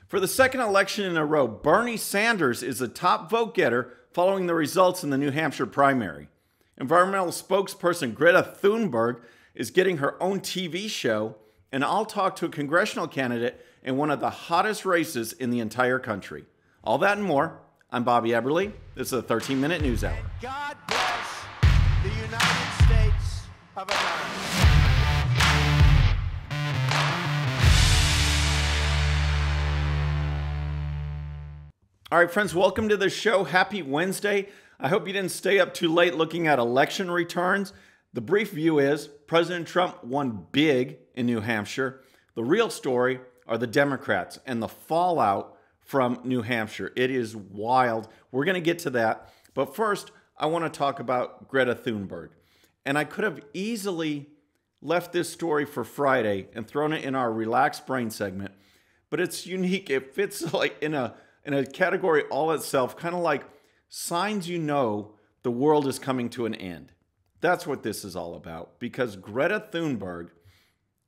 For the second election in a row, Bernie Sanders is the top vote getter following the results in the New Hampshire primary. Environmental spokesperson Greta Thunberg is getting her own TV show, and I'll talk to a congressional candidate in one of the hottest races in the entire country. All that and more. I'm Bobby Eberle. This is a 13-minute news hour. God bless the United States of America. All right, friends, welcome to the show. Happy Wednesday. I hope you didn't stay up too late looking at election returns. The brief view is President Trump won big in New Hampshire. The real story are the Democrats and the fallout from New Hampshire. It is wild. We're going to get to that. But first, I want to talk about Greta Thunberg. And I could have easily left this story for Friday and thrown it in our Relaxed Brain segment. But it's unique. It fits like in a category all itself, kind of like signs you know the world is coming to an end. That's what this is all about. Because Greta Thunberg,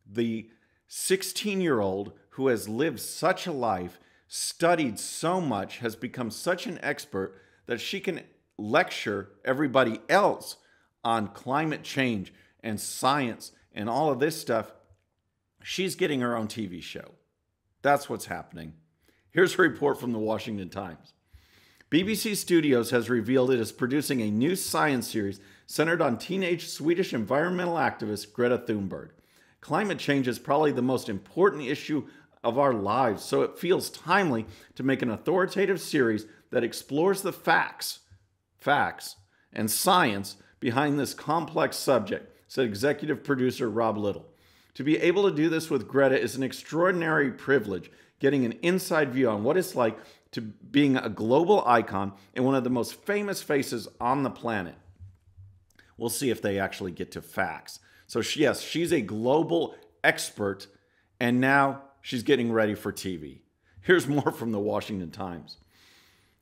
the 16-year-old who has lived such a life, studied so much, has become such an expert that she can lecture everybody else on climate change and science and all of this stuff. She's getting her own TV show. That's what's happening. Here's a report from the Washington Times. BBC Studios has revealed it is producing a new science series centered on teenage Swedish environmental activist Greta Thunberg. Climate change is probably the most important issue of our lives, so it feels timely to make an authoritative series that explores the facts, and science behind this complex subject, said executive producer Rob Little. To be able to do this with Greta is an extraordinary privilege, getting an inside view on what it's like to being a global icon and one of the most famous faces on the planet. We'll see if they actually get to facts. So yes, she's a global expert, and now she's getting ready for TV. Here's more from the Washington Times.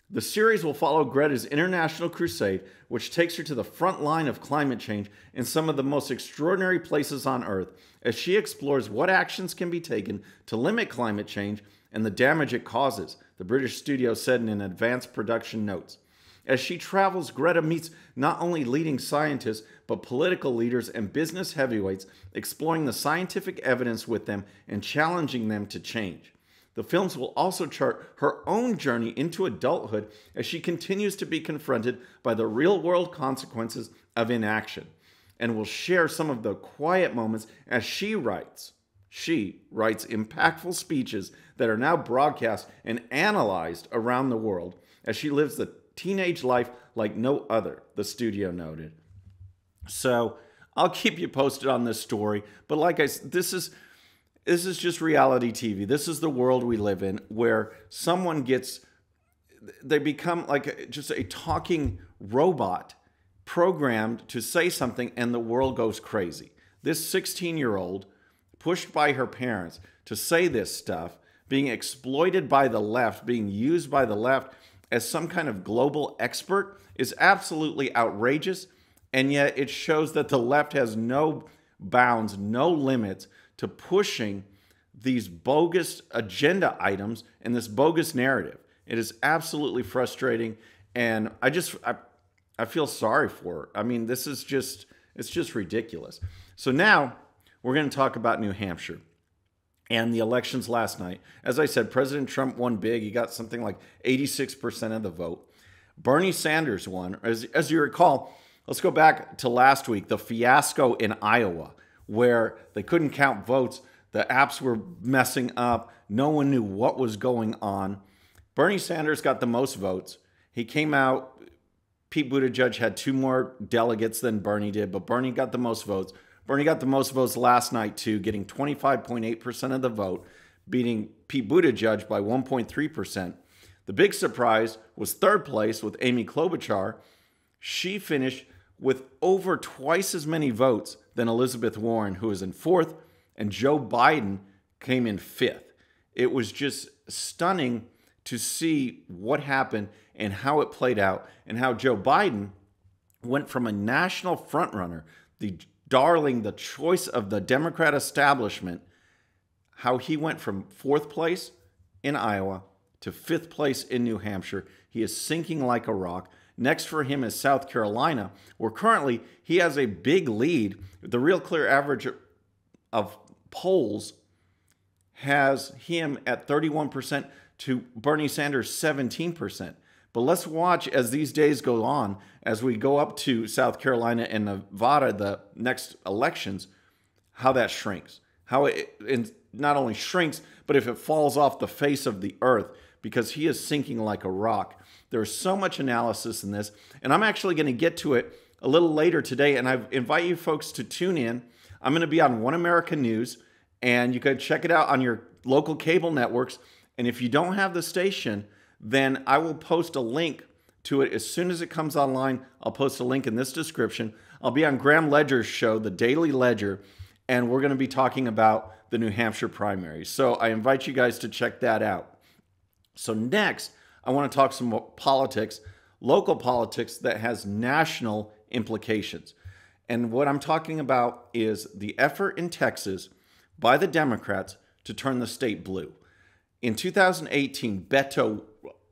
The series will follow Greta's international crusade, which takes her to the front line of climate change in some of the most extraordinary places on Earth, as she explores what actions can be taken to limit climate change and the damage it causes, the British studio said in an advanced production notes. As she travels, Greta meets not only leading scientists, but political leaders and business heavyweights, exploring the scientific evidence with them and challenging them to change. The films will also chart her own journey into adulthood as she continues to be confronted by the real-world consequences of inaction, and will share some of the quiet moments as she writes. She writes impactful speeches that are now broadcast and analyzed around the world as she lives the teenage life like no other, the studio noted. So I'll keep you posted on this story, but like I said, this is just reality TV. This is the world we live in, where someone they become like just a talking robot programmed to say something, and the world goes crazy. This 16-year-old, pushed by her parents to say this stuff, being exploited by the left, being used by the left as some kind of global expert, is absolutely outrageous. And yet it shows that the left has no bounds, no limits to pushing these bogus agenda items and this bogus narrative. It is absolutely frustrating, and I feel sorry for her. I mean, it's just ridiculous. So now we're going to talk about New Hampshire and the elections last night. As I said, President Trump won big. He got something like 86% of the vote. Bernie Sanders won. As you recall, let's go back to last week, the fiasco in Iowa, where they couldn't count votes. The apps were messing up. No one knew what was going on. Bernie Sanders got the most votes. He came out. Pete Buttigieg had 2 more delegates than Bernie did, but Bernie got the most votes. Bernie got the most votes last night, too, getting 25.8% of the vote, beating Pete Buttigieg by 1.3%. The big surprise was third place with Amy Klobuchar. She finished with over twice as many votes than Elizabeth Warren, who was in 4th, and Joe Biden came in 5th. It was just stunning to see what happened and how it played out, and how Joe Biden went from a national frontrunner, the darling, the choice of the Democrat establishment, how he went from 4th place in Iowa to 5th place in New Hampshire. He is sinking like a rock. Next for him is South Carolina, where currently he has a big lead. The Real Clear average of polls has him at 31% to Bernie Sanders 17%. But let's watch as these days go on, as we go up to South Carolina and Nevada, the next elections, how that shrinks. How it not only shrinks, but if it falls off the face of the earth, because he is sinking like a rock. There's so much analysis in this, and I'm actually going to get to it a little later today, and I invite you folks to tune in. I'm going to be on One America News, and you can check it out on your local cable networks. And if you don't have the station, then I will post a link to it as soon as it comes online. I'll post a link in this description. I'll be on Graham Ledger's show, The Daily Ledger, and we're going to be talking about the New Hampshire primaries. So I invite you guys to check that out. So next, I want to talk some politics, local politics that has national implications. And what I'm talking about is the effort in Texas by the Democrats to turn the state blue. In 2018, Beto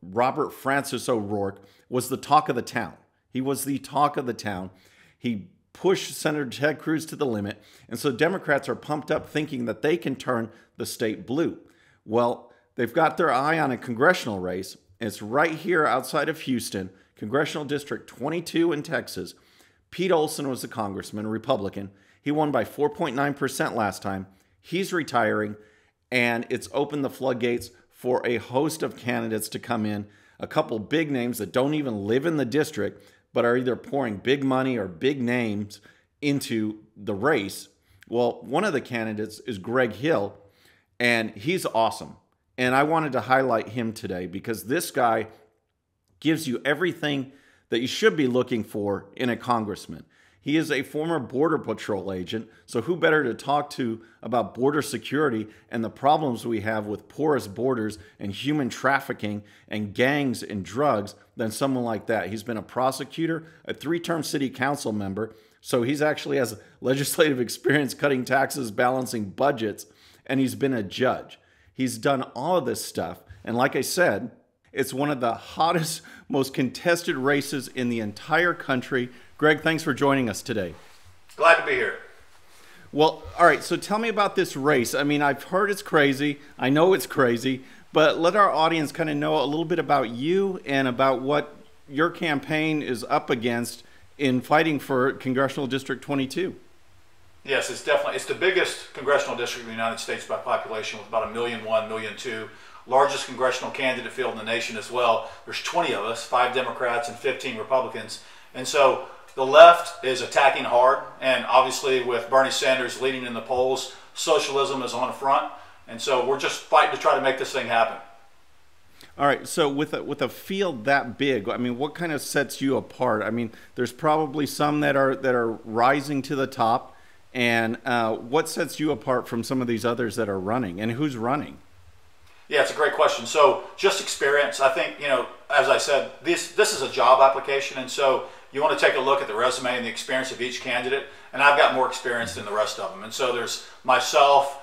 Robert Francis O'Rourke was the talk of the town. He was the talk of the town. He pushed Senator Ted Cruz to the limit. And so Democrats are pumped up thinking that they can turn the state blue. Well, they've got their eye on a congressional race. It's right here outside of Houston, Congressional District 22 in Texas. Pete Olson was a congressman, a Republican. He won by 4.9% last time. He's retiring, and it's opened the floodgates for a host of candidates to come in, a couple big names that don't even live in the district, but are either pouring big money or big names into the race. Well, one of the candidates is Greg Hill, and he's awesome. And I wanted to highlight him today because this guy gives you everything that you should be looking for in a congressman. He is a former Border Patrol agent, so who better to talk to about border security and the problems we have with porous borders and human trafficking and gangs and drugs than someone like that. He's been a prosecutor, a 3-term city council member, so he's actually has legislative experience cutting taxes, balancing budgets, and he's been a judge. He's done all of this stuff, and like I said, it's one of the hottest, most contested races in the entire country. Greg, thanks for joining us today. Glad to be here. Well, all right, so tell me about this race. I mean, I've heard it's crazy. I know it's crazy, but let our audience kind of know a little bit about you and about what your campaign is up against in fighting for Congressional District 22. Yes, it's the biggest congressional district in the United States by population, with about 1.1 million, 1.2 million. Largest congressional candidate field in the nation as well. There's 20 of us, 5 Democrats and 15 Republicans. And so the left is attacking hard, and obviously with Bernie Sanders leading in the polls, socialism is on the front. And so we're just fighting to try to make this thing happen. All right, so with a field that big, I mean, what kind of sets you apart? I mean, there's probably some that are rising to the top, and what sets you apart from some of these others that are running, and who's running? Yeah, it's a great question. So just experience. I think, as I said, this is a job application, and so you want to take a look at the resume and the experience of each candidate, and I've got more experience than the rest of them. And so there's myself,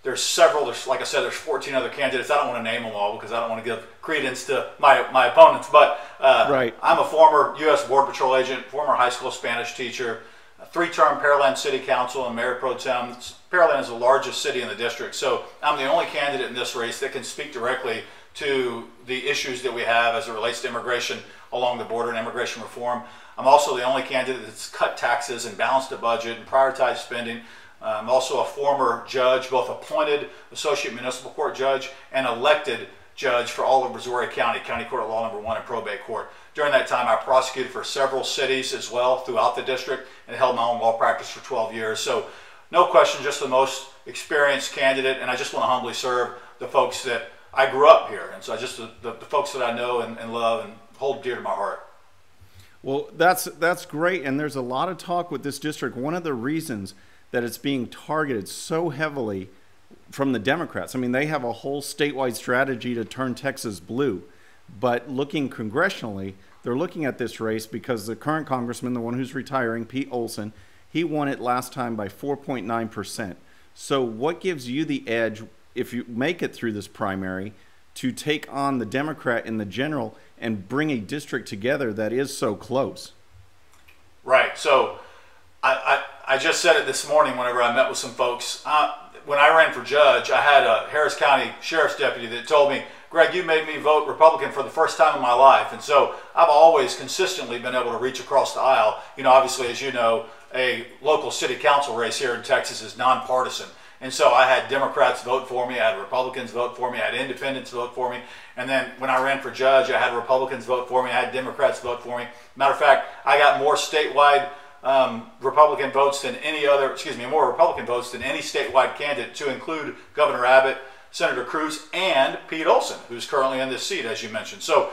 there's several, like I said, there's 14 other candidates. I don't want to name them all because I don't want to give credence to my opponents, but right. I'm a former U.S. Border Patrol agent, former high school Spanish teacher, a 3-term Pearland City Council and Mayor Pro Tem. Pearland is the largest city in the district, so I'm the only candidate in this race that can speak directly to the issues that we have as it relates to immigration along the border and immigration reform. I'm also the only candidate that's cut taxes and balanced the budget and prioritized spending. I'm also a former judge, both appointed associate municipal court judge and elected judge for all of Missouri County, County Court of Law Number 1 and probate court. During that time, I prosecuted for several cities as well throughout the district and held my own law practice for 12 years. So no question, just the most experienced candidate, and I just want to humbly serve the folks that I grew up here. And so the folks that I know and love and hold dear to my heart. Well, that's great, and there's a lot of talk with this district. One of the reasons that it's being targeted so heavily from the Democrats, I mean, they have a whole statewide strategy to turn Texas blue, but looking congressionally, they're looking at this race because the current congressman, the one who's retiring, Pete Olson, he won it last time by 4.9%. So what gives you the edge if you make it through this primary, to take on the Democrat in the general and bring a district together that is so close. Right. So I just said it this morning whenever I met with some folks. When I ran for judge, I had a Harris County Sheriff's deputy that told me, Greg, you made me vote Republican for the first time in my life. And so I've always consistently been able to reach across the aisle. You know, obviously, as you know, a local city council race here in Texas is nonpartisan. And so I had Democrats vote for me, I had Republicans vote for me, I had independents vote for me. And then when I ran for judge, I had Republicans vote for me, I had Democrats vote for me. Matter of fact, I got more statewide Republican votes than any other, more Republican votes than any statewide candidate, to include Governor Abbott, Senator Cruz, and Pete Olson, who's currently in this seat, as you mentioned. So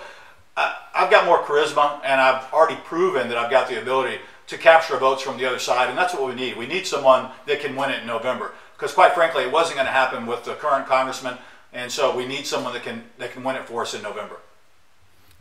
I've got more charisma, and I've already proven that I've got the ability to capture votes from the other side, and that's what we need. We need someone that can win it in November, because quite frankly, it wasn't going to happen with the current congressman, and so we need someone that can win it for us in November.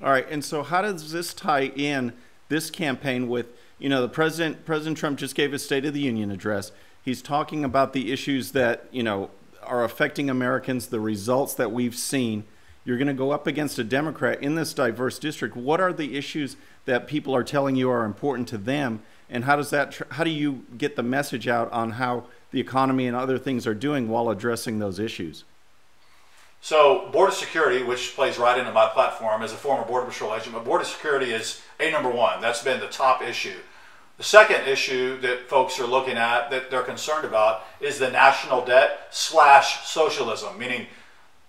All right, and so how does this tie in, this campaign, with, you know, the President Trump just gave his State of the Union address. He's talking about the issues that, you know, are affecting Americans, the results that we've seen. You're going to go up against a Democrat in this diverse district. What are the issues that people are telling you are important to them, and how do you get the message out on how the economy and other things are doing while addressing those issues? So border security, which plays right into my platform as a former Border Patrol agent, but border security is number one. That's been the top issue. The second issue that folks are looking at, that they're concerned about, is the national debt / socialism, meaning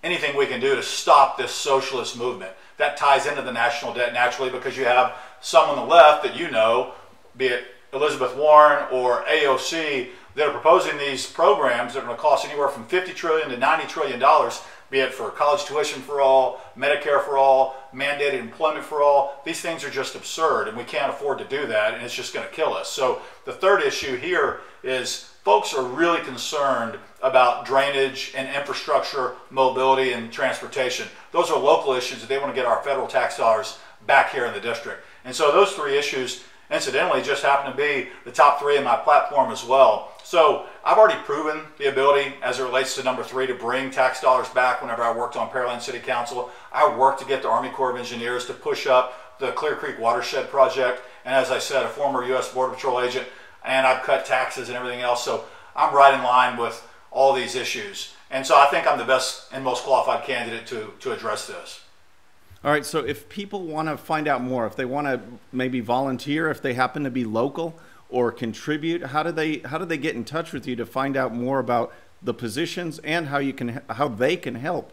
anything we can do to stop this socialist movement. That ties into the national debt naturally, because you have some on the left that, you know, be it Elizabeth Warren or AOC, that are proposing these programs that are going to cost anywhere from $50 trillion to $90 trillion, be it for college tuition for all, Medicare for all, mandated employment for all. These things are just absurd, and we can't afford to do that, and it's just going to kill us. So the third issue here is folks are really concerned about drainage and infrastructure, mobility, and transportation. Those are local issues that they want to get our federal tax dollars back here in the district. And so those three issues, incidentally, just happen to be the top three in my platform as well. So I've already proven the ability, as it relates to number three, to bring tax dollars back. Whenever I worked on Pearland City Council, I worked to get the Army Corps of Engineers to push up the Clear Creek Watershed Project. And as I said, a former U.S. Border Patrol agent, and I've cut taxes and everything else. So I'm right in line with all these issues. And so I think I'm the best and most qualified candidate to address this. All right, so if people want to find out more, if they want to maybe volunteer, if they happen to be local or contribute, how do they get in touch with you to find out more about the positions and how they can help?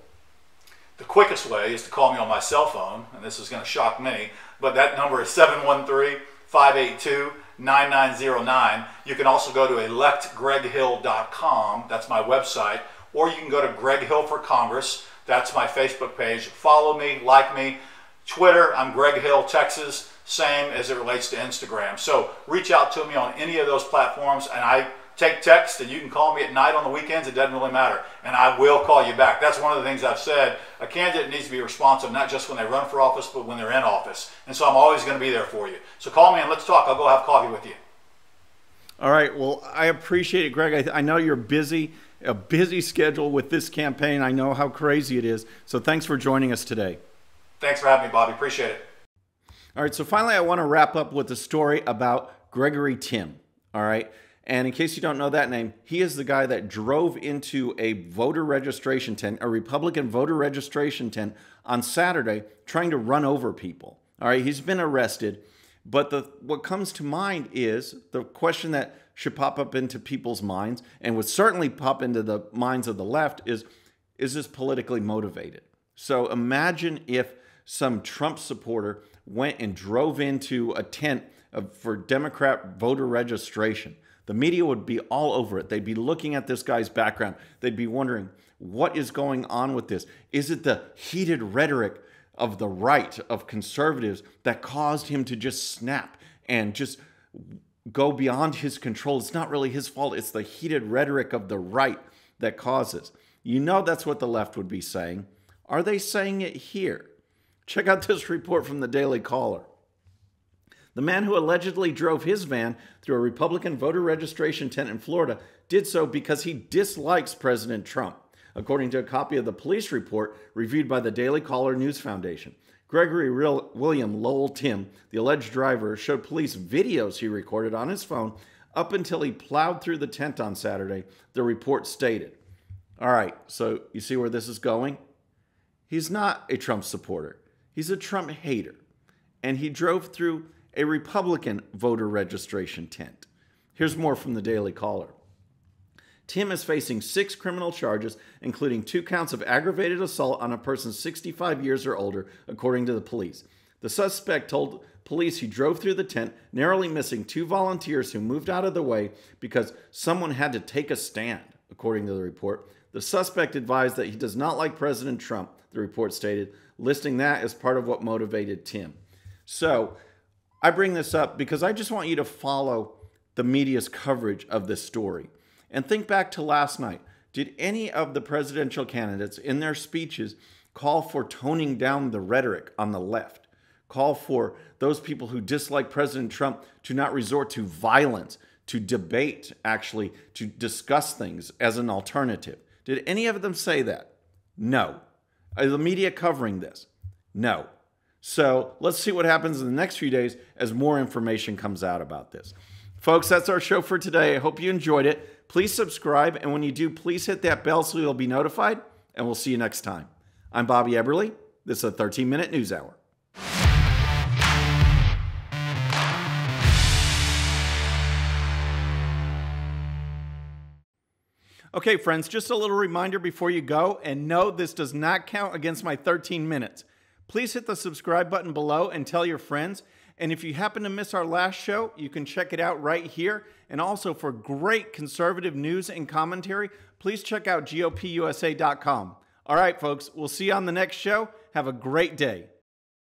The quickest way is to call me on my cell phone, and this is going to shock many, but that number is 713-582-9909. You can also go to electgreghill.com. That's my website, or you can go to Greg Hill for Congress. That's my Facebook page. Follow me, like me. Twitter, I'm Greg Hill, Texas. Same as it relates to Instagram. So reach out to me on any of those platforms, and I take text, and you can call me at night on the weekends. It doesn't really matter, and I will call you back. That's one of the things I've said. A candidate needs to be responsive, not just when they run for office, but when they're in office. And so I'm always going to be there for you. So call me and let's talk. I'll go have coffee with you. All right. Well, I appreciate it, Greg. I know you're busy, a busy schedule with this campaign. I know how crazy it is. So thanks for joining us today. Thanks for having me, Bobby. Appreciate it. All right, so finally I want to wrap up with a story about Gregory Tim, all right? And in case you don't know that name, he is the guy that drove into a voter registration tent, a Republican voter registration tent on Saturday, trying to run over people. All right, he's been arrested, but what comes to mind is the question that should pop up into people's minds, and would certainly pop into the minds of the left, is this politically motivated? So imagine if some Trump supporter went and drove into a tent for Democrat voter registration. The media would be all over it. They'd be looking at this guy's background. They'd be wondering, what is going on with this? Is it the heated rhetoric of the right, of conservatives, that caused him to just snap and just go beyond his control? It's not really his fault. It's the heated rhetoric of the right that causes. You know that's what the left would be saying. Are they saying it here? Check out this report from the Daily Caller. The man who allegedly drove his van through a Republican voter registration tent in Florida did so because he dislikes President Trump. according to a copy of the police report reviewed by the Daily Caller News Foundation. Gregory William Lowell Tim, the alleged driver, showed police videos he recorded on his phone up until he plowed through the tent on Saturday, the report stated. All right, so you see where this is going? He's not a Trump supporter. He's a Trump hater. And he drove through a Republican voter registration tent. Here's more from the Daily Caller. Tim is facing 6 criminal charges, including 2 counts of aggravated assault on a person 65 years or older, according to the police. The suspect told police he drove through the tent, narrowly missing 2 volunteers who moved out of the way because someone had to take a stand, according to the report. The suspect advised that he does not like President Trump, the report stated, listing that as part of what motivated Tim. So I bring this up because I just want you to follow the media's coverage of this story. And think back to last night. Did any of the presidential candidates in their speeches call for toning down the rhetoric on the left? Call for those people who dislike President Trump to not resort to violence, to debate, actually, to discuss things as an alternative? Did any of them say that? No. Are the media covering this? No. So let's see what happens in the next few days as more information comes out about this. Folks, that's our show for today. I hope you enjoyed it. Please subscribe, and when you do, please hit that bell so you'll be notified, and we'll see you next time. I'm Bobby Eberly. This is a 13-minute news hour. Okay, friends, just a little reminder before you go, and no, this does not count against my 13 minutes. Please hit the subscribe button below and tell your friends. And if you happen to miss our last show, you can check it out right here. And also for great conservative news and commentary, please check out GOPUSA.com. All right, folks, we'll see you on the next show. Have a great day.